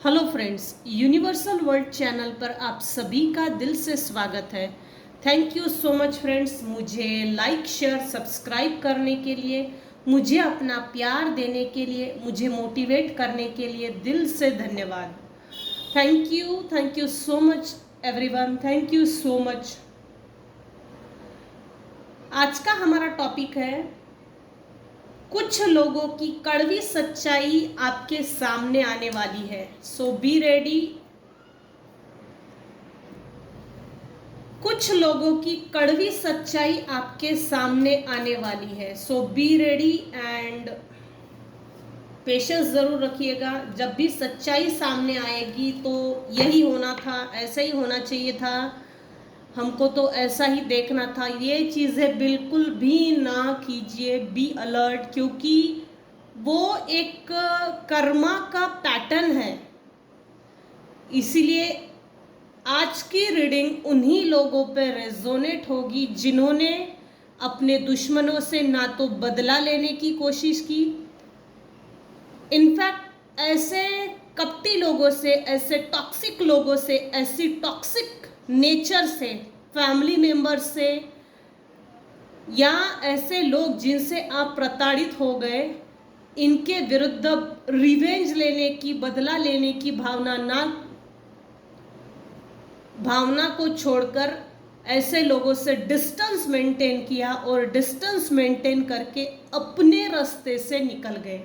Hello friends, universal world channel पर आप सभी का दिल से स्वागत है। Thank you so much friends, मुझे लाइक शेयर सब्सक्राइब करने के लिए, मुझे अपना प्यार देने के लिए, मुझे मोटिवेट करने के लिए दिल से धन्यवाद। Thank you so much everyone, thank you so much. आज का हमारा टॉपिक है कुछ लोगों की कड़वी सच्चाई आपके सामने आने वाली है, सो बी रेडी। कुछ लोगों की कड़वी सच्चाई आपके सामने आने वाली है, सो बी रेडी एंड पेशेंस जरूर रखिएगा। जब भी सच्चाई सामने आएगी तो यही होना था, ऐसा ही होना चाहिए था, हमको तो ऐसा ही देखना था, ये चीज़ें बिल्कुल भी ना कीजिए। बी अलर्ट, क्योंकि वो एक कर्मा का पैटर्न है। इसीलिए आज की रीडिंग उन्हीं लोगों पर रेजोनेट होगी जिन्होंने अपने दुश्मनों से ना तो बदला लेने की कोशिश की, इनफैक्ट ऐसे कपटी लोगों से, ऐसे टॉक्सिक लोगों से, ऐसी टॉक्सिक नेचर से, फैमिली मेंबर से, या ऐसे लोग जिनसे आप प्रताड़ित हो गए, इनके विरुद्ध रिवेंज लेने की, बदला लेने की भावना को छोड़कर ऐसे लोगों से डिस्टेंस मेंटेन किया और डिस्टेंस मेंटेन करके अपने रास्ते से निकल गए।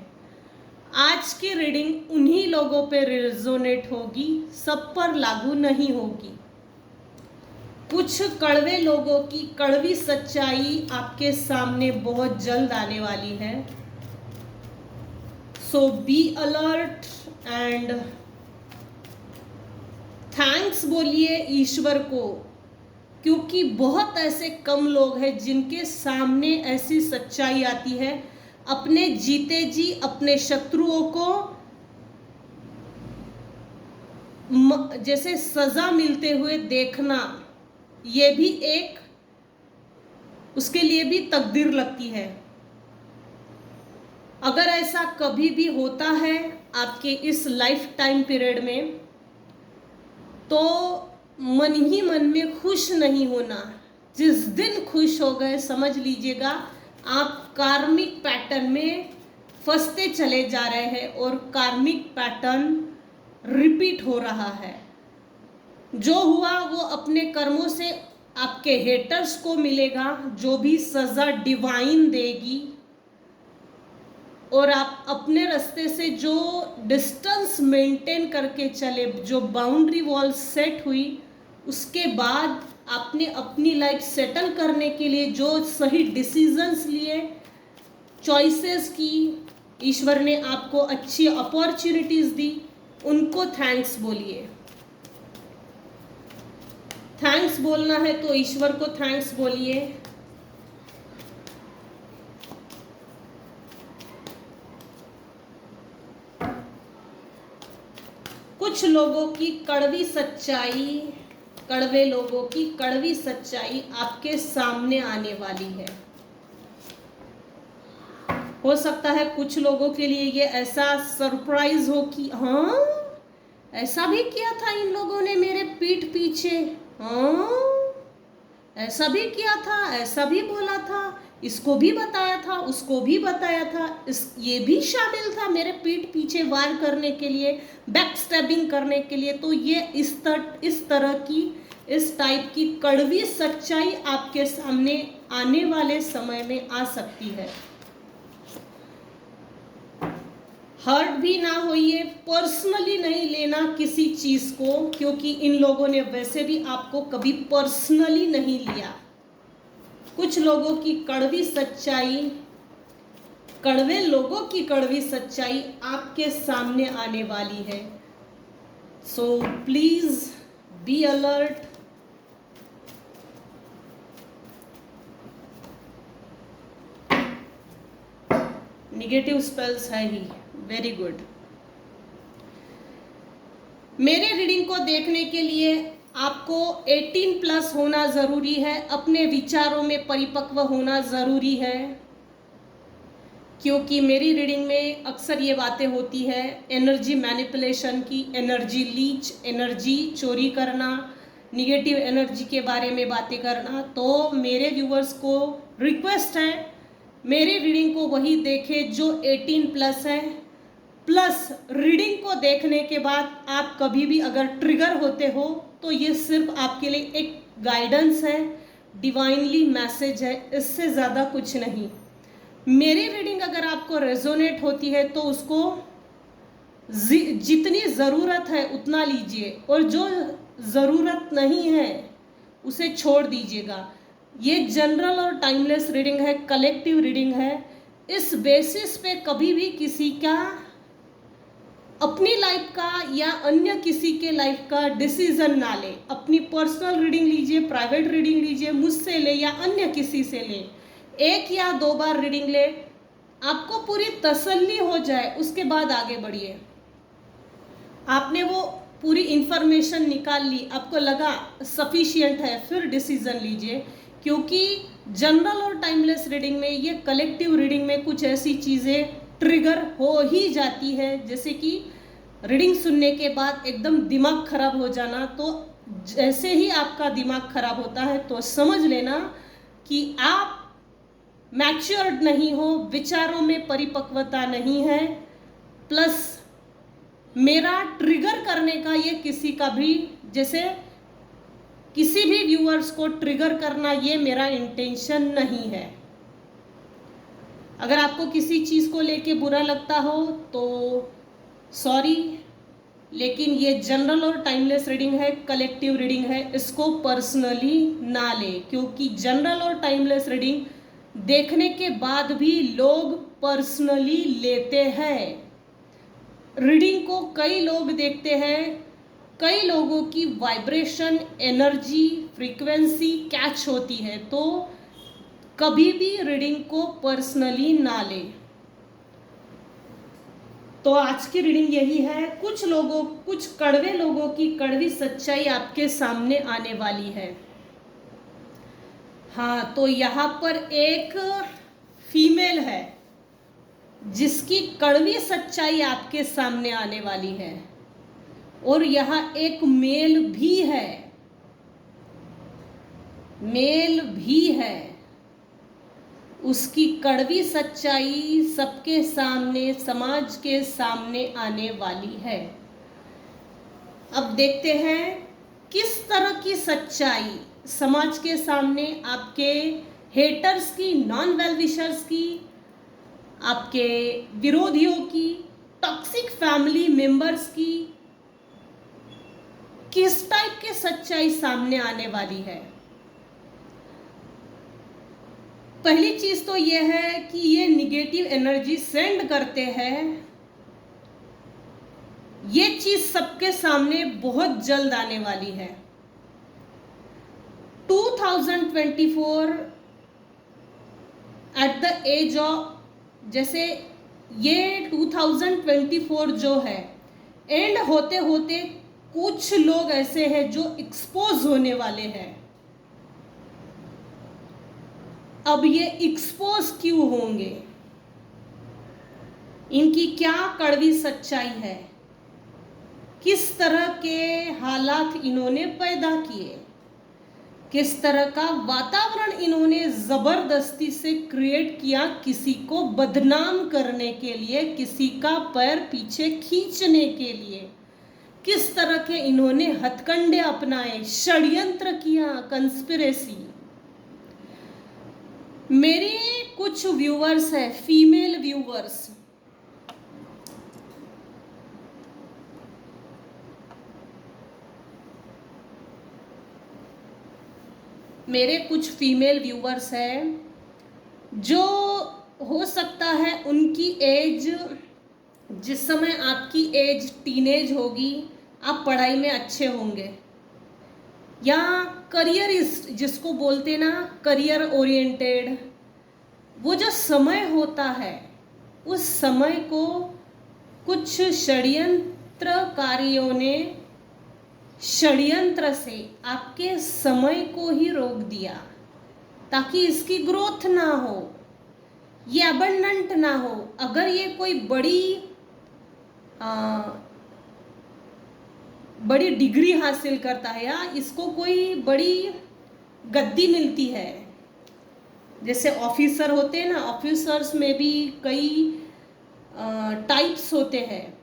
आज की रीडिंग उन्हीं लोगों पे रिजोनेट होगी, सब पर लागू नहीं होगी। कुछ कड़वे लोगों की कड़वी सच्चाई आपके सामने बहुत जल्द आने वाली है, सो बी अलर्ट एंड थैंक्स बोलिए ईश्वर को, क्योंकि बहुत ऐसे कम लोग हैं जिनके सामने ऐसी सच्चाई आती है। अपने जीते जी अपने शत्रुओं को जैसे सजा मिलते हुए देखना, ये भी एक उसके लिए भी तकदीर लगती है। अगर ऐसा कभी भी होता है आपके इस लाइफ टाइम पीरियड में, तो मन ही मन में खुश नहीं होना। जिस दिन खुश हो गए, समझ लीजिएगा आप कार्मिक पैटर्न में फंसते चले जा रहे हैं और कार्मिक पैटर्न रिपीट हो रहा है। जो हुआ वो अपने कर्मों से आपके हेटर्स को मिलेगा, जो भी सजा डिवाइन देगी, और आप अपने रास्ते से जो डिस्टेंस मेंटेन करके चले, जो बाउंड्री वॉल सेट हुई, उसके बाद आपने अपनी लाइफ सेटल करने के लिए जो सही डिसीजंस लिए, चॉइसेस की, ईश्वर ने आपको अच्छी अपॉर्चुनिटीज दी, उनको थैंक्स बोलिए। थैंक्स बोलना है तो ईश्वर को थैंक्स बोलिए। कुछ लोगों की कड़वी सच्चाई, कड़वे लोगों की कड़वी सच्चाई आपके सामने आने वाली है। हो सकता है कुछ लोगों के लिए ये ऐसा सरप्राइज हो कि हाँ, ऐसा भी किया था इन लोगों ने मेरे पीठ पीछे, हाँ ऐसा भी किया था, ऐसा भी बोला था, इसको भी बताया था, उसको भी बताया था, ये भी शामिल था मेरे पीठ पीछे वार करने के लिए, बैक स्टैबिंग करने के लिए। तो ये इस तरह की, इस टाइप की कड़वी सच्चाई आपके सामने आने वाले समय में आ सकती है। हर्ट भी ना होइए, पर्सनली नहीं लेना किसी चीज को, क्योंकि इन लोगों ने वैसे भी आपको कभी पर्सनली नहीं लिया। कुछ लोगों की कड़वी सच्चाई, कड़वे लोगों की कड़वी सच्चाई आपके सामने आने वाली है, so please be alert. Negative spells है ही, वेरी गुड। मेरे रीडिंग को देखने के लिए आपको 18+ होना ज़रूरी है, अपने विचारों में परिपक्व होना ज़रूरी है। क्योंकि मेरी रीडिंग में अक्सर ये बातें होती है एनर्जी मैनिपुलेशन की, एनर्जी लीच, एनर्जी चोरी करना, निगेटिव एनर्जी के बारे में बातें करना। तो मेरे व्यूअर्स को रिक्वेस्ट है मेरी रीडिंग को वही देखे जो 18+ है। प्लस रीडिंग को देखने के बाद आप कभी भी अगर ट्रिगर होते हो तो ये सिर्फ आपके लिए एक गाइडेंस है, डिवाइनली मैसेज है, इससे ज़्यादा कुछ नहीं। मेरी रीडिंग अगर आपको रेजोनेट होती है तो उसको जितनी ज़रूरत है उतना लीजिए, और जो ज़रूरत नहीं है उसे छोड़ दीजिएगा। ये जनरल और टाइमलेस रीडिंग है, कलेक्टिव रीडिंग है। इस बेसिस पे कभी भी किसी का, अपनी लाइफ का या अन्य किसी के लाइफ का डिसीजन ना ले। अपनी पर्सनल रीडिंग लीजिए, प्राइवेट रीडिंग लीजिए, मुझसे ले या अन्य किसी से ले, 1 या 2 बार रीडिंग ले, आपको पूरी तसल्ली हो जाए उसके बाद आगे बढ़िए। आपने वो पूरी इंफॉर्मेशन निकाल ली, आपको लगा सफिशिएंट है, फिर डिसीजन लीजिए। क्योंकि जनरल और टाइमलेस रीडिंग में, ये कलेक्टिव रीडिंग में कुछ ऐसी चीज़ें ट्रिगर हो ही जाती है, जैसे कि रीडिंग सुनने के बाद एकदम दिमाग खराब हो जाना। तो जैसे ही आपका दिमाग खराब होता है तो समझ लेना कि आप मैच्योर्ड नहीं हो, विचारों में परिपक्वता नहीं है। प्लस मेरा ट्रिगर करने का ये किसी का भी, जैसे किसी भी व्यूअर्स को ट्रिगर करना, ये मेरा इंटेंशन नहीं है। अगर आपको किसी चीज़ को लेके बुरा लगता हो तो सॉरी, लेकिन ये जनरल और टाइमलेस रीडिंग है, कलेक्टिव रीडिंग है, इसको पर्सनली ना ले। क्योंकि जनरल और टाइमलेस रीडिंग देखने के बाद भी लोग पर्सनली लेते हैं। रीडिंग को कई लोग देखते हैं, कई लोगों की वाइब्रेशन, एनर्जी, फ्रीक्वेंसी कैच होती है, तो कभी भी रीडिंग को पर्सनली ना ले। तो आज की रीडिंग यही है। कुछ कड़वे लोगों की कड़वी सच्चाई आपके सामने आने वाली है। हाँ, तो यहाँ पर एक फीमेल है जिसकी कड़वी सच्चाई आपके सामने आने वाली है, और यहाँ एक मेल भी है। उसकी कड़वी सच्चाई सबके सामने, समाज के सामने आने वाली है। अब देखते हैं किस तरह की सच्चाई समाज के सामने, आपके हेटर्स की, नॉन वेल विशर्स की, आपके विरोधियों की, टॉक्सिक फैमिली मेंबर्स की, किस टाइप की सच्चाई सामने आने वाली है। पहली चीज तो यह है कि ये निगेटिव एनर्जी सेंड करते हैं। ये चीज सबके सामने बहुत जल्द आने वाली है। 2024 एट द एज ऑफ, जैसे ये 2024 जो है एंड होते होते कुछ लोग ऐसे हैं जो एक्सपोज होने वाले हैं। अब ये एक्सपोज क्यों होंगे, इनकी क्या कड़वी सच्चाई है, किस तरह के हालात इन्होंने पैदा किए, किस तरह का वातावरण इन्होंने जबरदस्ती से क्रिएट किया किसी को बदनाम करने के लिए, किसी का पैर पीछे खींचने के लिए, किस तरह के इन्होंने हथकंडे अपनाए, षड्यंत्र किया, कंस्पिरेसी। मेरे कुछ व्यूअर्स हैं, फीमेल व्यूअर्स, मेरे कुछ फीमेल व्यूअर्स हैं जो हो सकता है उनकी एज, जिस समय आपकी एज टीनेज होगी, आप पढ़ाई में अच्छे होंगे, या करियरिस्ट जिसको बोलते ना, करियर ओरिएंटेड, वो जो समय होता है उस समय को कुछ षड्यंत्रकारियों ने षड्यंत्र से आपके समय को ही रोक दिया ताकि इसकी ग्रोथ ना हो, ये अबंडेंट ना हो। अगर ये कोई बड़ी डिग्री हासिल करता है या इसको कोई बड़ी गद्दी मिलती है, जैसे ऑफिसर होते हैं ना, ऑफिसर्स में भी कई टाइप्स होते हैं,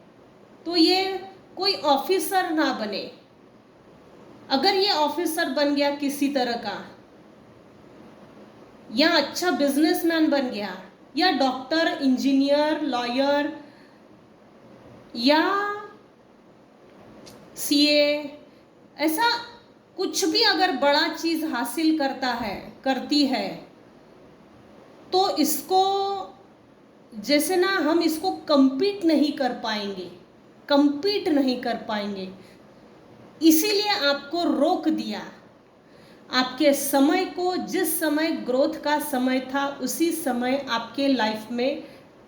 तो ये कोई ऑफिसर ना बने। अगर ये ऑफिसर बन गया किसी तरह का, या अच्छा बिजनेसमैन बन गया, या डॉक्टर, इंजीनियर, लॉयर, या सीए, ऐसा कुछ भी अगर बड़ा चीज हासिल करती है, तो इसको जैसे ना हम इसको compete नहीं कर पाएंगे। इसीलिए आपको रोक दिया। आपके समय को, जिस समय ग्रोथ का समय था, उसी समय आपके लाइफ में,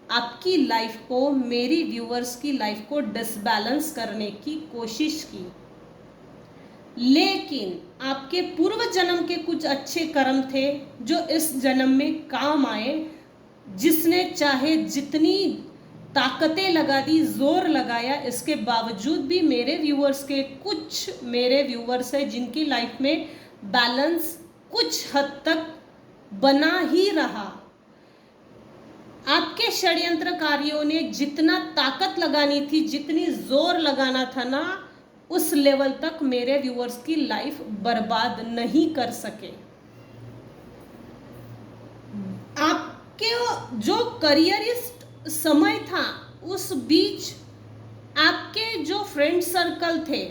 आपकी लाइफ को, मेरी व्यूअर्स की लाइफ को डिसबैलेंस करने की कोशिश की। लेकिन आपके पूर्व जन्म के कुछ अच्छे कर्म थे जो इस जन्म में काम आए। जिसने चाहे जितनी ताकतें लगा दी, जोर लगाया, इसके बावजूद भी कुछ मेरे व्यूअर्स है जिनकी लाइफ में बैलेंस कुछ हद तक बना ही रहा। आपके षड्यंत्रकारियों ने जितना ताकत लगानी थी, जितनी जोर लगाना था ना, उस लेवल तक मेरे व्यूअर्स की लाइफ बर्बाद नहीं कर सके। आपके जो करियरिस्ट समय था, उस बीच आपके जो फ्रेंड सर्कल थे,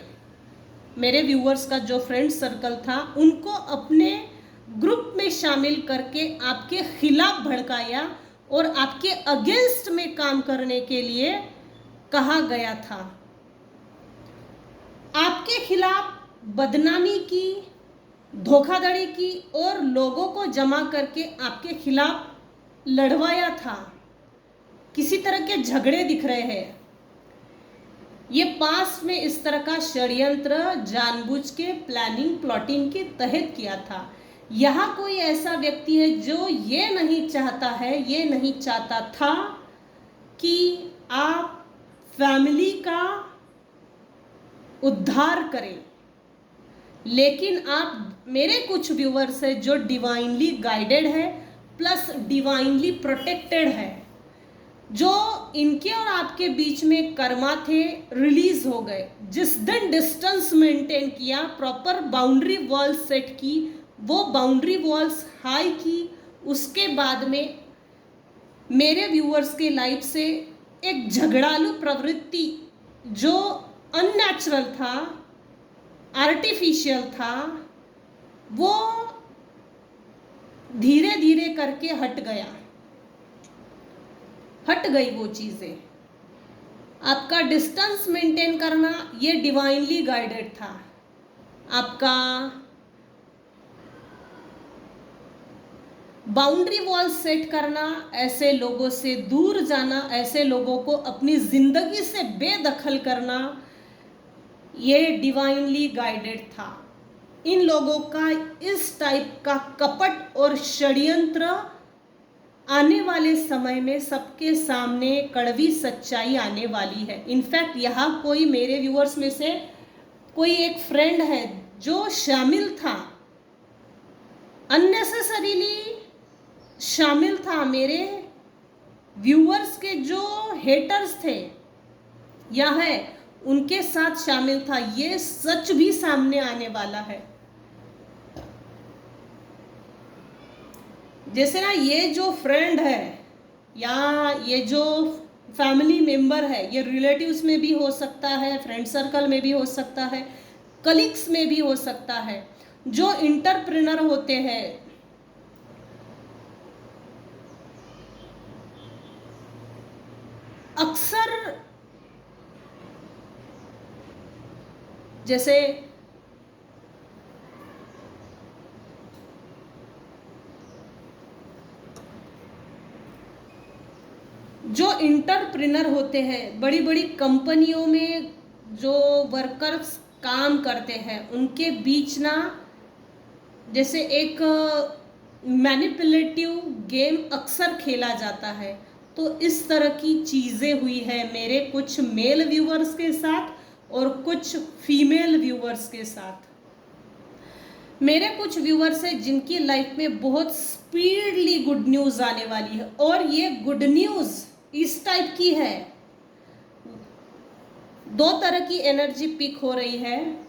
मेरे व्यूअर्स का जो फ्रेंड सर्कल था, उनको अपने ग्रुप में शामिल करके आपके खिलाफ भड़काया और आपके अगेंस्ट में काम करने के लिए कहा गया था। आपके खिलाफ बदनामी की, धोखाधड़ी की और लोगों को जमा करके आपके खिलाफ लड़वाया था। किसी तरह के झगड़े दिख रहे हैं। ये पास्ट में इस तरह का षड्यंत्र जानबूझ के प्लानिंग, प्लॉटिंग के तहत किया था। यहाँ कोई ऐसा व्यक्ति है जो ये नहीं चाहता था कि आप फैमिली का उद्धार करें। लेकिन आप, मेरे कुछ व्यूअर्स है जो डिवाइनली गाइडेड है प्लस डिवाइनली प्रोटेक्टेड है, जो इनके और आपके बीच में कर्मा थे, रिलीज हो गए। जिस दिन डिस्टेंस मेंटेन किया, प्रॉपर बाउंड्री वॉल सेट की, वो बाउंड्री वॉल्स हाई की, उसके बाद में मेरे व्यूअर्स के लाइफ से एक झगड़ालू प्रवृत्ति जो अननेचुरल था, आर्टिफिशियल था, वो धीरे धीरे करके हट गई वो चीजें। आपका डिस्टेंस मेंटेन करना ये डिवाइनली गाइडेड था। आपका बाउंड्री वॉल सेट करना, ऐसे लोगों से दूर जाना, ऐसे लोगों को अपनी जिंदगी से बेदखल करना, ये डिवाइनली गाइडेड था। इन लोगों का इस टाइप का कपट और षड्यंत्र आने वाले समय में सबके सामने कड़वी सच्चाई आने वाली है। इनफैक्ट यहाँ कोई मेरे व्यूअर्स में से कोई एक फ्रेंड है जो शामिल था, अननेसेसरीली शामिल था, मेरे व्यूअर्स के जो हेटर्स थे या है उनके साथ शामिल था। ये सच भी सामने आने वाला है। जैसे ना, ये जो फ्रेंड है या ये जो फैमिली मेंबर है, ये रिलेटिव्स में भी हो सकता है, फ्रेंड सर्कल में भी हो सकता है, कलीग्स में भी हो सकता है। जो इंटरप्रेनर होते हैं, अक्सर जैसे जो इंटरप्रेनर होते हैं, बड़ी बड़ी कंपनियों में जो वर्कर्स काम करते हैं, उनके बीच ना जैसे एक मैनिपुलेटिव गेम अक्सर खेला जाता है। तो इस तरह की चीज़ें हुई है मेरे कुछ मेल व्यूवर्स के साथ और कुछ फीमेल व्यूवर्स के साथ। मेरे कुछ व्यूवर्स हैं जिनकी लाइफ में बहुत स्पीडली गुड न्यूज़ आने वाली है, और ये गुड न्यूज़ इस टाइप की है। दो तरह की एनर्जी पिक हो रही है।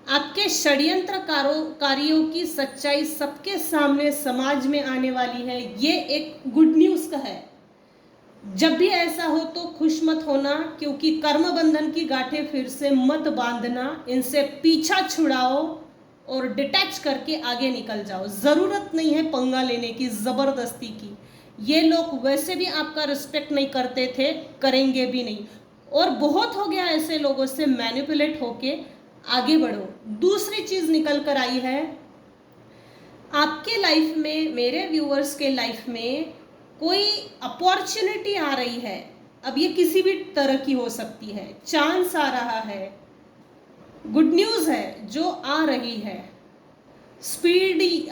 आपके षड्यंत्रकारियों की सच्चाई सबके सामने समाज में आने वाली है, ये एक गुड न्यूज़ का है। जब भी ऐसा हो तो खुश मत होना, क्योंकि कर्म बंधन की गांठें फिर से मत बांधना, इनसे पीछा छुड़ाओ और डिटैच करके आगे निकल जाओ। ज़रूरत नहीं है पंगा लेने की, ज़बरदस्ती की। ये लोग वैसे भी आपका रिस्पेक्ट नहीं करते थे, करेंगे भी नहीं, और बहुत हो गया ऐसे लोगों से मैनिपुलेट होके। आगे बढ़ो। दूसरी चीज़ निकल कर आई है आपके लाइफ में, मेरे व्यूअर्स के लाइफ में कोई अपॉर्चुनिटी आ रही है। अब ये किसी भी तरह की हो सकती है, चांस आ रहा है, गुड न्यूज़ है जो आ रही है, स्पीडली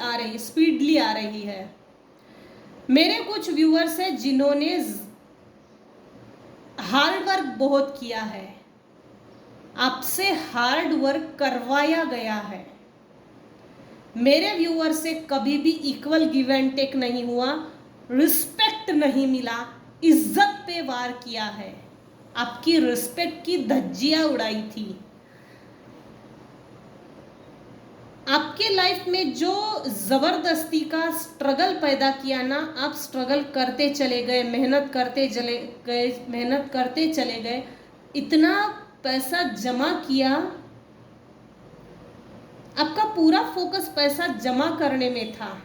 आ रही है। मेरे कुछ व्यूअर्स हैं जिन्होंने हार्ड वर्क बहुत किया है, आपसे हार्ड वर्क करवाया गया है। मेरे व्यूअर से कभी भी इक्वल गिव एंड टेक नहीं हुआ, रिस्पेक्ट नहीं मिला, इज्जत पे वार किया है, आपकी रिस्पेक्ट की धज्जियां उड़ाई थी। आपके लाइफ में जो ज़बरदस्ती का स्ट्रगल पैदा किया ना, आप स्ट्रगल करते चले गए, मेहनत करते चले गए, इतना पैसा जमा किया, आपका पूरा फोकस पैसा जमा करने में था,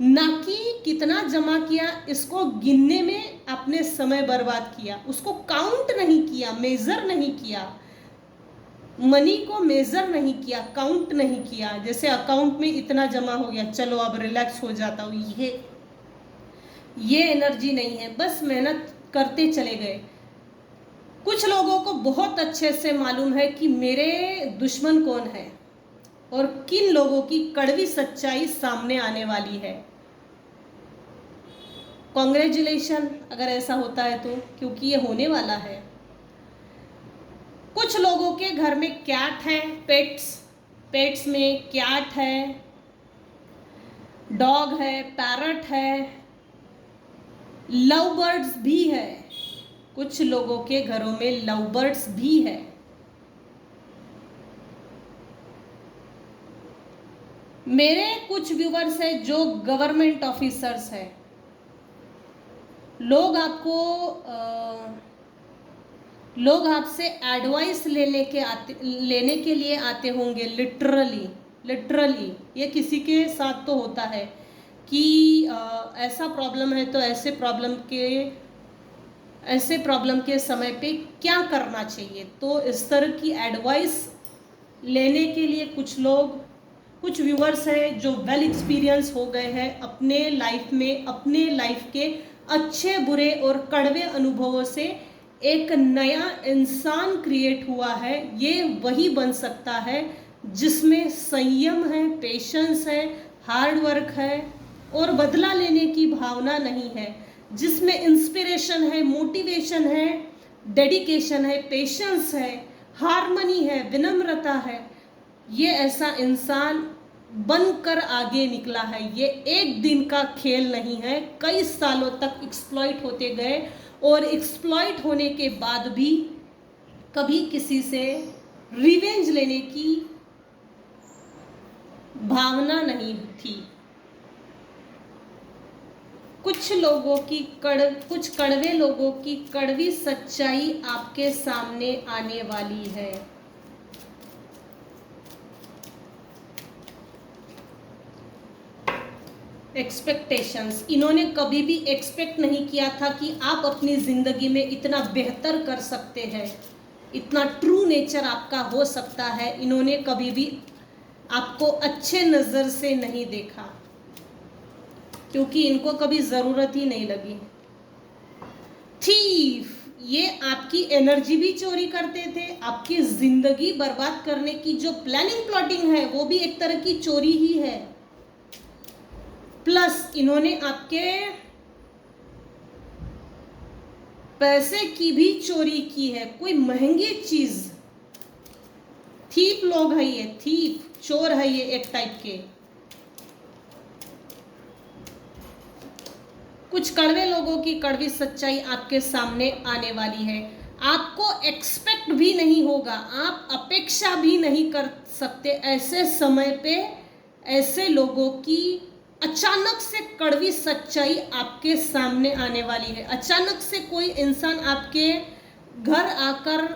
ना कि कितना जमा किया इसको गिनने में आपने समय बर्बाद किया। उसको काउंट नहीं किया, मेज़र नहीं किया, मनी को मेज़र नहीं किया, काउंट नहीं किया। जैसे अकाउंट में इतना जमा हो गया, चलो अब रिलैक्स हो जाता हूँ, ये एनर्जी नहीं है। बस मेहनत करते चले गए। कुछ लोगों को बहुत अच्छे से मालूम है कि मेरे दुश्मन कौन है और किन लोगों की कड़वी सच्चाई सामने आने वाली है। कॉन्ग्रेचुलेशन अगर ऐसा होता है तो, क्योंकि ये होने वाला है। कुछ लोगों के घर में कैट है, पेट्स में कैट है, डॉग है, पैरट है, लव बर्ड्स भी है। कुछ लोगों के घरों में लव बर्ड्स भी है। मेरे कुछ व्यूवर्स हैं जो गवर्नमेंट ऑफिसर्स हैं। लोग आपसे एडवाइस लेने के लिए आते होंगे। लिटरली ये किसी के साथ तो होता है कि ऐसा प्रॉब्लम है तो ऐसे प्रॉब्लम के समय पे क्या करना चाहिए। तो इस तरह की एडवाइस लेने के लिए कुछ व्यूअर्स हैं जो वेल एक्सपीरियंस हो गए हैं अपने लाइफ में, अपने लाइफ के अच्छे बुरे और कड़वे अनुभवों से एक नया इंसान क्रिएट हुआ है। ये वही बन सकता है जिसमें संयम है, पेशेंस है, हार्ड वर्क है और बदला लेने की भावना नहीं है, जिसमें इंस्पिरेशन है, मोटिवेशन है, डेडिकेशन है, पेशेंस है, हार्मनी है, विनम्रता है। ये ऐसा इंसान बनकर आगे निकला है। ये एक दिन का खेल नहीं है, कई सालों तक एक्सप्लॉइट होते गए और एक्सप्लॉइट होने के बाद भी कभी किसी से रिवेंज लेने की भावना नहीं थी। कुछ कड़वे लोगों की कड़वी सच्चाई आपके सामने आने वाली है। एक्सपेक्टेशंस, इन्होंने कभी भी एक्सपेक्ट नहीं किया था कि आप अपनी ज़िंदगी में इतना बेहतर कर सकते हैं, इतना ट्रू नेचर आपका हो सकता है। इन्होंने कभी भी आपको अच्छे नज़र से नहीं देखा, क्योंकि इनको कभी ज़रूरत ही नहीं लगी। थीफ, ये आपकी एनर्जी भी चोरी करते थे, आपकी ज़िंदगी बर्बाद करने की जो प्लानिंग प्लॉटिंग है वो भी एक तरह की चोरी ही है। प्लस इन्होंने आपके पैसे की भी चोरी की है, कोई महंगी चीज। थीप लोग है ये, थीप चोर है ये एक टाइप के। कुछ कड़वे लोगों की कड़वी सच्चाई आपके सामने आने वाली है। आपको एक्सपेक्ट भी नहीं होगा, आप अपेक्षा भी नहीं कर सकते ऐसे समय पे ऐसे लोगों की अचानक से कड़वी सच्चाई आपके सामने आने वाली है। अचानक से कोई इंसान आपके घर आकर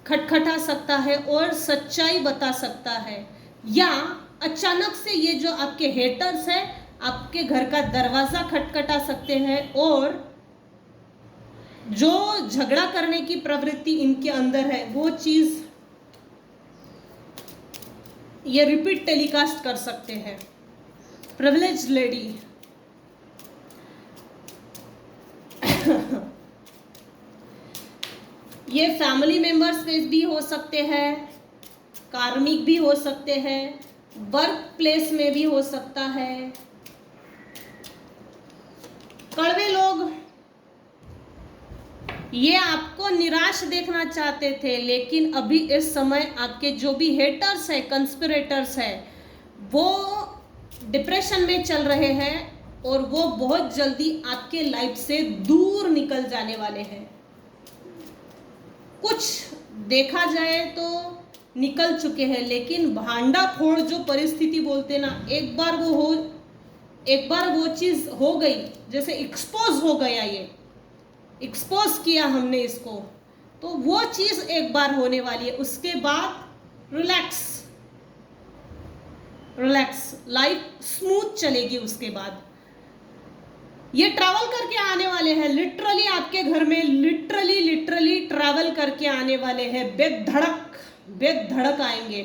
खटखटा सकता है और सच्चाई बता सकता है, या अचानक से ये जो आपके हेटर्स हैं आपके घर का दरवाजा खटखटा सकते हैं, और जो झगड़ा करने की प्रवृत्ति इनके अंदर है वो चीज ये रिपीट टेलीकास्ट कर सकते हैं। प्रिविलेज्ड लेडी ये फैमिली मेंबर्स में भी हो सकते हैं, कार्मिक भी हो सकते हैं, वर्क प्लेस में भी हो सकता है। कड़वे लोग ये आपको निराश देखना चाहते थे, लेकिन अभी इस समय आपके जो भी हेटर्स है, कंस्पिरेटर्स है, वो डिप्रेशन में चल रहे हैं और वो बहुत जल्दी आपके लाइफ से दूर निकल जाने वाले हैं। कुछ देखा जाए तो निकल चुके हैं, लेकिन भांडा फोड़ जो परिस्थिति बोलते ना, एक बार वो चीज हो गई, जैसे एक्सपोज हो गया, ये एक्सपोज किया हमने इसको, तो वो चीज एक बार होने वाली है। उसके बाद रिलैक्स लाइफ स्मूथ चलेगी। उसके बाद ये ट्रैवल करके आने वाले हैं, लिटरली आपके घर में लिटरली ट्रैवल करके आने वाले हैं, बेधड़क आएंगे,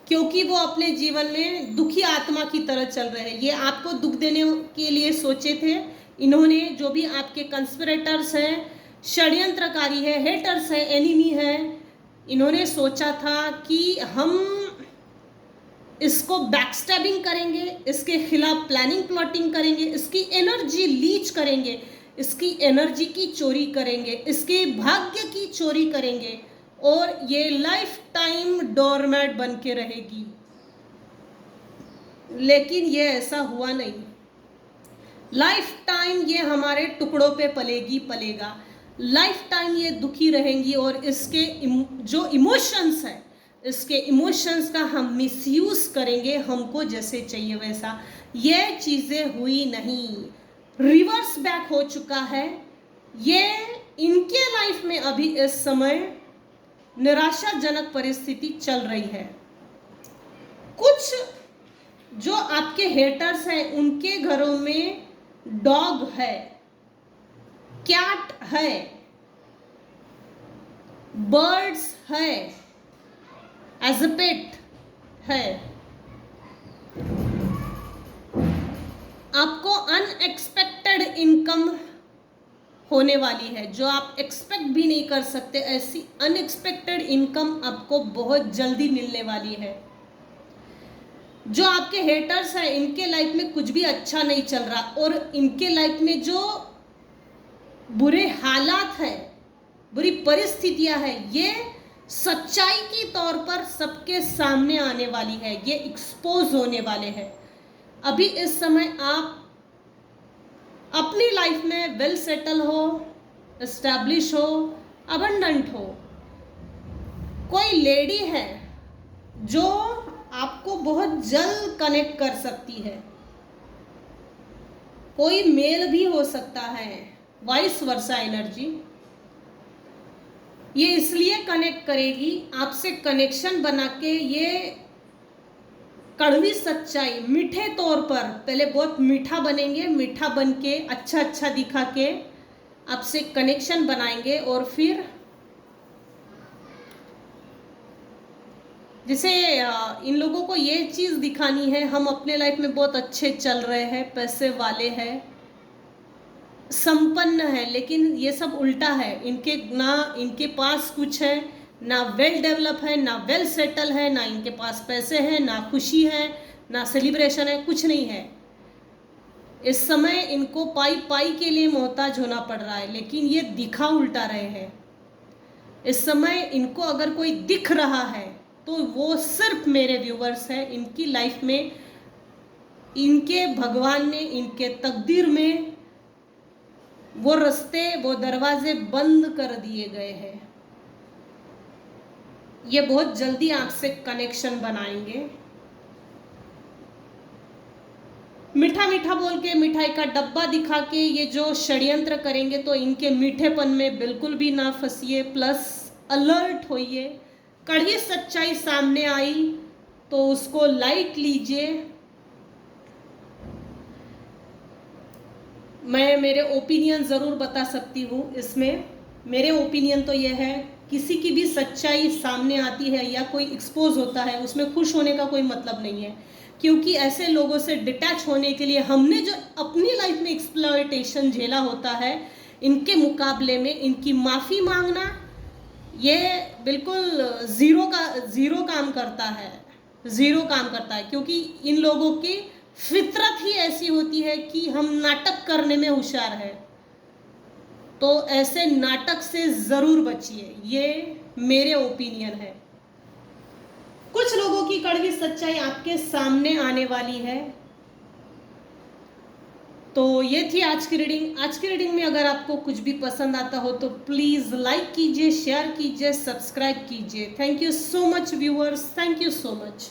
क्योंकि वो अपने जीवन में दुखी आत्मा की तरह चल रहे हैं। ये आपको दुख देने के लिए सोचे थे इन्होंने, जो भी आपके कंस्पिरेटर्स हैं, षड्यंत्रकारी है, हेटर्स है, एनिमी है, इन्होंने सोचा था कि हम इसको बैकस्टैबिंग करेंगे, इसके खिलाफ प्लानिंग प्लॉटिंग करेंगे, इसकी एनर्जी लीच करेंगे, इसकी एनर्जी की चोरी करेंगे, इसके भाग्य की चोरी करेंगे, और ये लाइफ टाइम डोरमैट बन के रहेगी। लेकिन ये ऐसा हुआ नहीं। लाइफ टाइम ये हमारे टुकड़ों पे पलेगा, लाइफ टाइम ये दुखी रहेंगी, और इसके जो इमोशंस है, इसके इमोशंस का हम मिसयूज करेंगे, हमको जैसे चाहिए वैसा। ये चीजें हुई नहीं, रिवर्स बैक हो चुका है। ये इनके लाइफ में अभी इस समय निराशाजनक परिस्थिति चल रही है। कुछ जो आपके हेटर्स हैं उनके घरों में डॉग है, कैट है, बर्ड्स है, एज अ पेट है। आपको अनएक्सपेक्टेड इनकम होने वाली है, जो आप एक्सपेक्ट भी नहीं कर सकते, ऐसी अनएक्सपेक्टेड इनकम आपको बहुत जल्दी मिलने वाली है। जो आपके हेटर्स हैं इनके लाइफ में कुछ भी अच्छा नहीं चल रहा, और इनके लाइफ में जो बुरे हालात है, बुरी परिस्थितियां हैं, ये सच्चाई की तौर पर सबके सामने आने वाली है, ये एक्सपोज होने वाले हैं। अभी इस समय आप अपनी लाइफ में वेल सेटल हो, एस्टैब्लिश हो, अबंडेंट हो। कोई लेडी है जो आपको बहुत जल्द कनेक्ट कर सकती है, कोई मेल भी हो सकता है, वाइस वर्सा एनर्जी। ये इसलिए कनेक्ट करेगी, आपसे कनेक्शन बना के ये कड़वी सच्चाई मीठे तौर पर, पहले बहुत मीठा बनेंगे, मीठा बन के अच्छा दिखा के आपसे कनेक्शन बनाएंगे, और फिर जैसे इन लोगों को ये चीज़ दिखानी है, हम अपने लाइफ में बहुत अच्छे चल रहे हैं, पैसे वाले हैं, संपन्न है, लेकिन ये सब उल्टा है। इनके पास कुछ है, ना वेल डेवलप है, ना वेल सेटल है, ना इनके पास पैसे हैं, ना खुशी है, ना सेलिब्रेशन है, कुछ नहीं है। इस समय इनको पाई पाई के लिए मोहताज होना पड़ रहा है, लेकिन ये दिखा उल्टा रहे हैं। इस समय इनको अगर कोई दिख रहा है तो वो सिर्फ मेरे व्यूवर्स हैं। इनकी लाइफ में इनके भगवान ने, इनके तकदीर में वो रास्ते, वो दरवाजे बंद कर दिए गए हैं। ये बहुत जल्दी आपसे कनेक्शन बनाएंगे। मीठा मीठा बोल के, मिठाई का डब्बा दिखा के ये जो षड्यंत्र करेंगे, तो इनके मीठेपन में बिल्कुल भी ना फंसिए, प्लस अलर्ट होइए। कड़वी सच्चाई सामने आई तो उसको लाइट लीजिए। मैं मेरे ओपिनियन ज़रूर बता सकती हूँ इसमें। मेरे ओपिनियन तो ये है, किसी की भी सच्चाई सामने आती है या कोई एक्सपोज होता है, उसमें खुश होने का कोई मतलब नहीं है, क्योंकि ऐसे लोगों से डिटैच होने के लिए हमने जो अपनी लाइफ में एक्सप्लॉयटेशन झेला होता है, इनके मुकाबले में इनकी माफ़ी मांगना ये बिल्कुल ज़ीरो काम करता है, ज़ीरो काम करता है। क्योंकि इन लोगों की फितरत ही ऐसी होती है कि हम नाटक करने में होशियार है, तो ऐसे नाटक से ज़रूर बचिए। ये मेरे ओपिनियन है। कुछ लोगों की कड़वी सच्चाई आपके सामने आने वाली है। तो ये थी आज की रीडिंग। आज की रीडिंग में अगर आपको कुछ भी पसंद आता हो तो प्लीज़ लाइक कीजिए, शेयर कीजिए, सब्सक्राइब कीजिए। Thank you so much viewers, thank you so much.